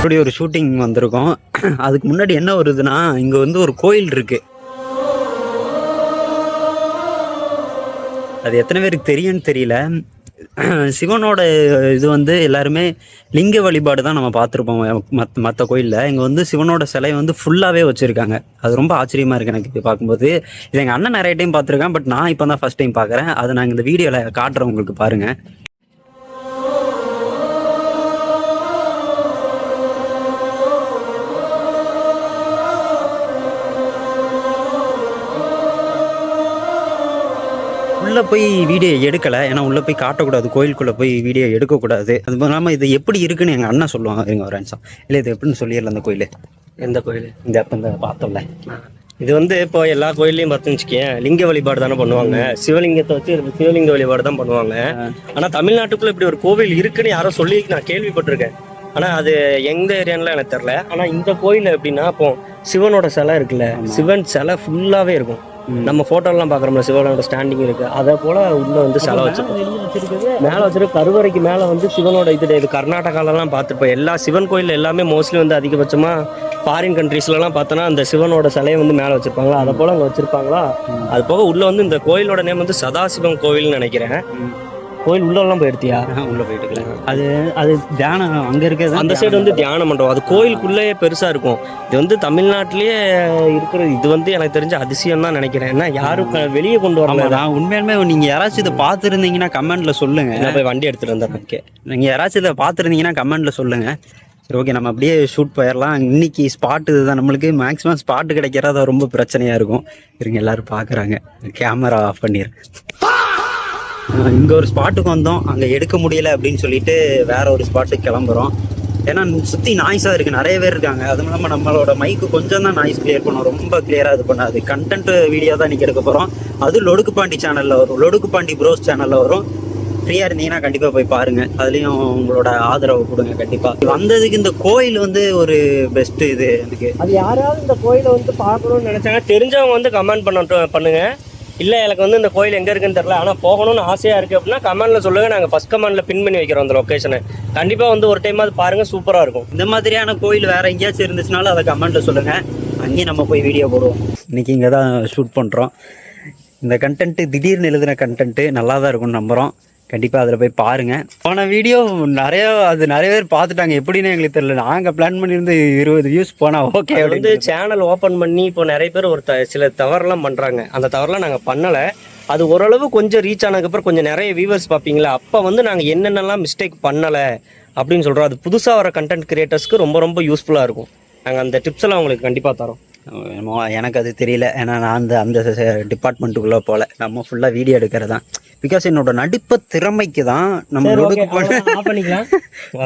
அப்படி ஒரு ஷூட்டிங் வந்திருக்கோம். அதுக்கு முன்னாடி என்ன வருதுன்னா, இங்கே வந்து ஒரு கோயில் இருக்கு. அது எத்தனை பேருக்கு தெரியும்னு தெரியல. சிவனோட இது வந்து எல்லாருமே லிங்க வழிபாடு தான் நம்ம பார்த்துருப்போம் மற்ற கோயிலில். இங்கே வந்து சிவனோட சிலை வந்து ஃபுல்லாகவே வச்சுருக்காங்க. அது ரொம்ப ஆச்சரியமாக இருக்குது எனக்கு இது பார்க்கும்போது. இது எங்கள் அண்ணன் நிறைய டைம் பார்த்துருக்கேன், பட் நான் இப்போ தான் ஃபஸ்ட் டைம் பார்க்குறேன். அதை நாங்கள் இந்த வீடியோவில் காட்டுறோம், உங்களுக்கு பாருங்கள். உள்ளே போய் வீடியோ எடுக்கலை, ஏன்னா உள்ளே போய் காட்டக்கூடாது, கோயிலுக்குள்ளே போய் வீடியோ எடுக்கக்கூடாது. அது இல்லாமல் இது எப்படி இருக்குன்னு எங்கள் அண்ணன் சொல்லுவாங்க. இருங்க ஒரு நிமிஷம். இல்லை, இது எப்படின்னு சொல்லிடல. அந்த கோயில் எந்த கோயில்? இந்த அப்போ இந்த பார்த்தோம்ல, இது வந்து இப்போ எல்லா கோயிலையும் பார்த்துன்னு வச்சுக்கேன், லிங்க வழிபாடு தானே பண்ணுவாங்க. சிவலிங்கத்தை வச்சு சிவலிங்க வழிபாடு தான் பண்ணுவாங்க. ஆனால் தமிழ்நாட்டுக்குள்ளே இப்படி ஒரு கோவில் இருக்குன்னு யாரோ சொல்லி நான் கேள்விப்பட்டிருக்கேன். ஆனால் அது எங்கள் ஏரியான்லாம் எனக்கு தெரில. ஆனால் இந்த கோயில் எப்படின்னா, இப்போ சிவனோட சிலை இருக்குல்ல, சிவன் சிலை ஃபுல்லாகவே இருக்கும். நம்ம போட்டோலாம் பார்க்குறோம்ல, சிவனோட ஸ்டாண்டிங் இருக்கு, அதை போல உள்ள வந்து சிலை வச்சிருக்கோம். மேலே வச்சிருக்க கருவறைக்கு மேலே வந்து சிவனோட இது கர்நாடகாலலாம் பார்த்துருப்போம். எல்லா சிவன் கோயில் எல்லாமே மோஸ்ட்லி வந்து அதிகபட்சமாக ஃபாரின் கண்ட்ரீஸ்லாம் பார்த்தோன்னா அந்த சிவனோட சிலையை வந்து மேலே வச்சிருப்பாங்களா, அதை போல அங்கே வச்சிருப்பாங்களா. அது போக உள்ள வந்து இந்த கோயிலோட நேம் வந்து சதாசிவம் கோவில்னு நினைக்கிறேன். கோயில் உள்ளெல்லாம் போயிடுத்தியா? உள்ளே போயிட்டு அது தியானம் அங்கே இருக்கிறது. அந்த சைடு வந்து தியானம் பண்ணுறோம். அது கோயிலுக்குள்ளேயே பெருசாக இருக்கும். இது வந்து தமிழ்நாட்டிலேயே இருக்கிறது. இது வந்து எனக்கு தெரிஞ்ச அதிசயம் தான் நினைக்கிறேன். ஏன்னா யாரும் வெளியே கொண்டு வரல. நான் உண்மையுமே நீங்கள் யாராச்சும் இதை பார்த்துருந்தீங்கன்னா கமெண்ட்டில் சொல்லுங்கள். நான் போய் வண்டி எடுத்துகிட்டு வந்தேன். ஓகே, நீங்கள் யாராச்சும் இதை பார்த்துருந்தீங்கன்னா கமெண்ட்டில் சொல்லுங்கள். சரி, ஓகே, நம்ம அப்படியே ஷூட் போயிடலாம். இன்னைக்கு ஸ்பாட்டு இதுதான். நம்மளுக்கு மேக்ஸிமம் ஸ்பாட்டு கிடைக்கிறதா ரொம்ப பிரச்சனையாக இருக்கும். இருங்க, எல்லோரும் பார்க்குறாங்க. கேமரா ஆஃப் பண்ணிடுறேன். இங்கே ஒரு ஸ்பாட்டுக்கு வந்தோம், அங்கே எடுக்க முடியலை அப்படின்னு சொல்லிட்டு வேற ஒரு ஸ்பாட்டுக்கு கிளம்புறோம். ஏன்னா சுற்றி நாய்ஸாக இருக்குது, நிறைய பேர் இருக்காங்க. அதுவும் இல்லாமல் நம்மளோட மைக்கு கொஞ்சம் தான் நாய்ஸ் கிளியர் பண்ணும், ரொம்ப கிளியராக இது பண்ணாது. கண்டென்ட் வீடியோ தான் இன்றைக்கி எடுக்க போகிறோம். அது லொடுக்குப்பாண்டி சேனலில் வரும், லொடுக்குப்பாண்டி ப்ரோஸ் சேனலில் வரும். ஃப்ரீயாக இருந்தீங்கன்னா கண்டிப்பாக போய் பாருங்கள், அதுலேயும் உங்களோட ஆதரவு கொடுங்க. கண்டிப்பாக வந்ததுக்கு இந்த கோயில் வந்து ஒரு பெஸ்ட்டு. இது எனக்கு அது யாராவது இந்த கோயிலை வந்து பார்க்கணும்னு நினச்சாங்க, தெரிஞ்சவங்க வந்து கமெண்ட் பண்ணுங்கள். இல்லை எனக்கு வந்து இந்த கோயில் எங்கே இருக்குன்னு தெரில, ஆனால் போகணும்னு ஆசையாக இருக்குது அப்படின்னா கமெண்ட்டில் சொல்லுங்கள். நாங்கள் ஃபஸ்ட் கமெண்ட்டில் பின் பண்ணி வைக்கிறோம் அந்த லொக்கேஷனை. கண்டிப்பாக வந்து ஒரு டைம் அது பாருங்கள், சூப்பராக இருக்கும். இந்த மாதிரியான கோயில் வேறு எங்கேயாச்சும் இருந்துச்சுனாலும் அதை கமெண்ட்டில் சொல்லுங்கள், அங்கேயும் நம்ம போய் வீடியோ போடுவோம். இன்றைக்கி இங்கே தான் ஷூட் பண்ணுறோம். இந்த கண்டென்ட்டு திடீர்னு எழுதின கண்டென்ட்டு நல்லா தான் இருக்கும்னு நம்புகிறோம். கண்டிப்பாக அதில் போய் பாருங்கள். போன வீடியோ நிறைய பேர் பார்த்துட்டாங்க. எப்படின்னு எங்களுக்கு தெரியல. நாங்கள் பிளான் பண்ணியிருந்து 20 வியூஸ் போனால் ஓகே. வந்து சேனல் ஓப்பன் பண்ணி இப்போ நிறைய பேர் சில தவறுலாம் பண்ணுறாங்க. அந்த தவறுலாம் நாங்கள் பண்ணலை. அது ஓரளவு கொஞ்சம் ரீச் ஆனதுக்கப்புறம் கொஞ்சம் நிறைய வியூவர்ஸ் பார்ப்பீங்களா, அப்போ வந்து நாங்கள் என்னென்னலாம் மிஸ்டேக் பண்ணலை அப்படின்னு சொல்கிறோம். அது புதுசாக வர கண்டென்ட் கிரியேட்டர்ஸ்க்கு ரொம்ப ரொம்ப யூஸ்ஃபுல்லாக இருக்கும். நாங்கள் அந்த டிப்ஸ் எல்லாம் உங்களுக்கு கண்டிப்பாக தரோம். எனக்கு அது தெரியல, ஏன்னா நான் அந்த டிபார்ட்மெண்ட்டுக்குள்ளே போகல. நம்ம ஃபுல்லாக வீடியோ எடுக்கிறதான். பிகாஸ் என்னோட நடிப்பு திறமைக்கு தான் நம்ம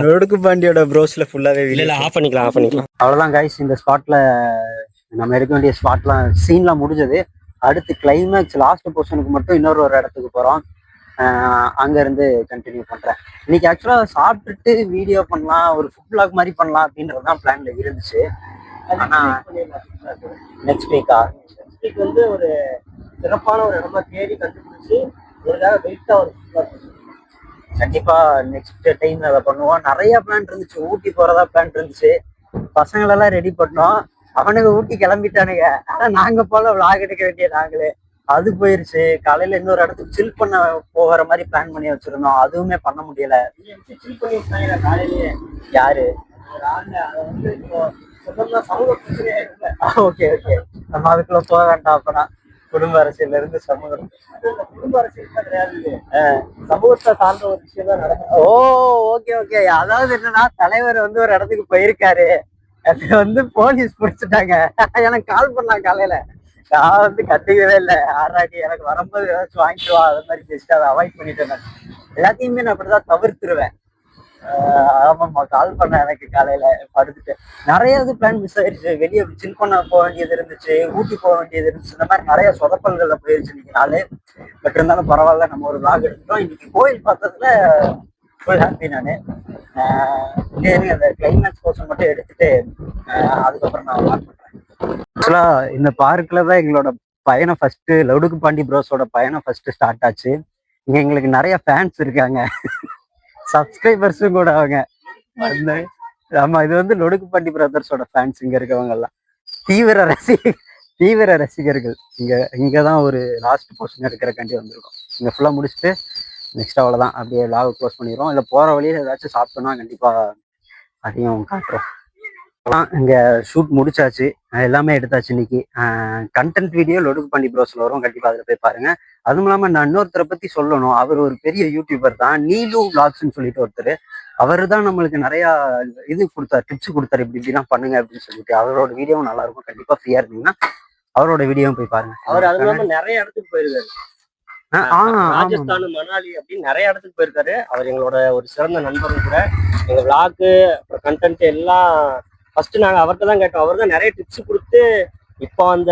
லொடுக்குப்பாண்டியோட ப்ரோஸில் ஃபுல்லாகவே வீடியோ ஆஃப் பண்ணிக்கலாம். அவ்வளோதான் கைஸ், இந்த ஸ்பாட்டில் நம்ம எடுக்க வேண்டிய ஸ்பாட்லாம் சீன்லாம் முடிஞ்சது. அடுத்து கிளைமேக்ஸ் லாஸ்ட் போர்ஷனுக்கு மட்டும் இன்னொரு இடத்துக்கு போகிறோம். அங்கேருந்து கண்டினியூ பண்ணுறேன். இன்னைக்கு ஆக்சுவலாக சாப்பிட்டுட்டு வீடியோ பண்ணலாம், ஒரு ஃபுட் பிளாக் மாதிரி பண்ணலாம் அப்படின்றது தான் பிளானில் இருந்துச்சு. ஆனால் நெக்ஸ்ட் வீக் வந்து ஒரு சிறப்பான ஒரு இடமா தேடி கண்டுபிடிச்சி கண்டிப்பா நெக்ஸ்ட் டைம் அதை பண்ணுவோம். நிறைய பிளான் இருந்துச்சு. ஊட்டி போறதா பிளான் இருந்துச்சு. பசங்களெல்லாம் ரெடி பண்ணோம். அவனுங்க ஊட்டி கிளம்பிட்டானுங்க. ஆனா நாங்க போல விளாக் எடுக்க வேண்டிய நாங்களே அது போயிருச்சு. காலையில இன்னொரு இடத்துக்கு சில் பண்ண போகிற மாதிரி பிளான் பண்ணி வச்சிருந்தோம். அதுவுமே பண்ண முடியல. காலையிலேயே யாரு ஓகே ஓகே, நம்ம அதுக்குள்ள போக வேண்டாம். அப்பதான் குடும்ப அரசியல இருந்து குடும்ப அரசியல் கிடையாது, சமூகத்தை சார்ந்த ஒரு விஷயம் தான் நடக்கும். ஓ ஓகே ஓகே. அதாவது என்னன்னா, தலைவர் வந்து ஒரு இடத்துக்கு போயிருக்காரு, அது வந்து போலீஸ் பிடிச்சிட்டாங்க. எனக்கு கால் பண்ணாங்க காலையில. நான் வந்து கத்துக்கவே இல்லை. ஆறாடி எனக்கு வரும்போது ஏதாச்சும் வாங்கிட்டு வா, அது மாதிரி பேசிட்டு அதை அவாய்ட் பண்ணிட்டேன். எல்லாத்தையுமே நான் அப்படிதான் தவிர்த்துருவேன். ஆமாம்மா, கால் பண்ண எனக்கு காலையில படுத்துட்டு நிறைய இது பிளான் மிஸ் ஆயிடுச்சு. வெளியே சில் பண்ண போக வேண்டியது இருந்துச்சு, ஊட்டி போக வேண்டியது இருந்துச்சு. இந்த மாதிரி நிறைய சொதப்பல்கள்ல போயிருச்சு இன்னைக்கு நாள். பட் இருந்தாலும் பரவாயில்ல, நம்ம ஒரு vlog எடுத்துட்டோம். இன்னைக்கு கோயில் பார்த்ததுல ஃபுல் ஹாப்பி. நான் அந்த கிளைமேக்ஸ் போர்ஷன் மட்டும் எடுத்துட்டு அதுக்கப்புறம் நான் vlog பண்றேன். ஆக்சுவலா இந்த பார்க்ல தான் எங்களோட பயணம் ஃபர்ஸ்ட், லொடுக்குப்பாண்டி ப்ரோஸோட பயணம் ஃபர்ஸ்ட் ஸ்டார்ட் ஆச்சு. இங்க எங்களுக்கு நிறைய ஃபேன்ஸ் இருக்காங்க, சப்ஸ்கிரைபர்ஸும் கூட. அவங்க ஆமா, இது வந்து லொடுக்குப்பட்டி பிரதர்ஸோட ஃபேன்ஸ் இங்க இருக்கவங்க எல்லாம் தீவிர ரசிகர்கள். இங்கதான் ஒரு லாஸ்ட் போர்ஷன் எடுக்கிறக்காண்டி வந்திருக்கோம். இங்க ஃபுல்லா முடிச்சுட்டு நெக்ஸ்ட் அவ்வளவுதான், அப்படியே லாக் க்ளோஸ் பண்ணிடுவோம். இல்ல போற வழியில ஏதாச்சும் சாப்பிட்டோம்னா கண்டிப்பா அதையும் காட்டுறோம். இங்க ஷூட் முடிச்சாச்சு, எல்லாமே எடுத்தாச்சு. இன்னைக்கு கண்டென்ட் வீடியோ லொடுக்குப்பட்டி ப்ரோஸ்ல வரும், கண்டிப்பா அதுல போய் பாருங்க. அதுவும் இல்லாம நான் இன்னொருத்தரை பத்தி சொல்லணும். அவர் ஒரு பெரிய யூடியூபர் தான், நீலு விளாக்ஸ்ன்னு சொல்லிட்டு ஒருத்தர். அவர் தான் நம்மளுக்கு நிறைய இது கொடுத்தாரு, டிப்ஸ் கொடுத்தாரு, இப்படி இப்படிலாம் பண்ணுங்க அப்படின்னு சொல்லிட்டு. அவரோட வீடியோவும் நல்லா இருக்கும், கண்டிப்பா ஃப்ரீயா இருந்தீங்கன்னா அவரோட வீடியோவும் போய் பாருங்க. அவர் அது இல்லாம நிறைய இடத்துக்கு போயிருக்காரு. ராஜஸ்தான், மணாலி அப்படின்னு நிறைய இடத்துக்கு போயிருக்காரு. அவர் எங்களோட ஒரு சிறந்த நண்பரும் கூட. எங்க விளாக்கு அப்புறம் கண்டென்ட் எல்லாம் ஃபர்ஸ்ட் நாங்க அவர்கிட்ட தான் கேட்டோம். அவர் தான் நிறைய டிப்ஸ் கொடுத்து இப்போ அந்த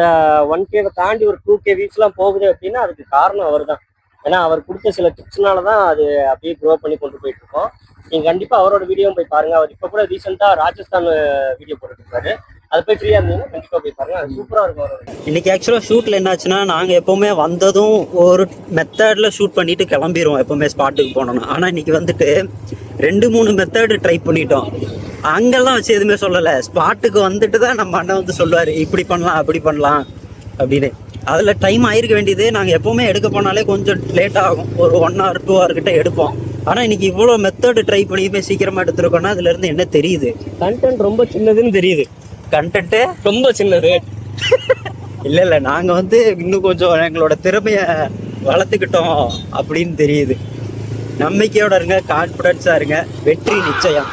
1K தாண்டி ஒரு 2K வியூஸ் எல்லாம் போகுது அப்படின்னா அதுக்கு காரணம் அவர் தான். ஏன்னா அவர் கொடுத்த சில டிப்ஸ்னால தான் அது அப்படியே க்ரோ பண்ணி கொண்டு போயிட்டு இருக்கோம். நீங்க கண்டிப்பா அவரோட வீடியோவும் போய் பாருங்க. அவர் இப்ப கூட ரீசெண்டா ராஜஸ்தான் வீடியோ போட்டுட்டு இருக்காரு, அது போய் ஃப்ரீயா இருந்தீங்கன்னா கண்டிப்பா போய் பாருங்க, அது சூப்பரா இருக்கும். இன்னைக்கு ஆக்சுவலா ஷூட்ல என்னாச்சுன்னா, நாங்க எப்பவுமே வந்ததும் ஒரு மெத்தட்ல ஷூட் பண்ணிட்டு கிளம்பிடுவோம் எப்பவுமே ஸ்பாட்டுக்கு போனோம்னா. ஆனா இன்னைக்கு வந்துட்டு 2-3 மெத்தட் ட்ரை பண்ணிட்டோம். அங்கெல்லாம் வச்சு எதுவுமே சொல்லலை. ஸ்பாட்டுக்கு வந்துட்டு தான் நம்ம அண்ணன் வந்து சொல்லுவார், இப்படி பண்ணலாம் அப்படி பண்ணலாம் அப்படின்னு. அதில் டைம் ஆயிருக்க வேண்டியது. நாங்கள் எப்போவுமே எடுக்க போனாலே கொஞ்சம் லேட் ஆகும், ஒரு 1 hour 2 hour கிட்ட எடுப்போம். ஆனால் இன்னைக்கு இவ்வளோ மெத்தட் ட்ரை பண்ணியுமே சீக்கிரமாக எடுத்துருக்கோன்னா அதுலேருந்து என்ன தெரியுது? கண்டென்ட் ரொம்ப சின்னதுன்னு தெரியுது. கண்டென்ட்டு ரொம்ப சின்னது இல்லை, நாங்கள் வந்து இன்னும் கொஞ்சம் எங்களோட திறமையை வளர்த்துக்கிட்டோம் அப்படின்னு தெரியுது. நம்பிக்கையோட இருங்க, கான்ஃபிடன்ஸாக இருங்க, வெற்றி நிச்சயம்.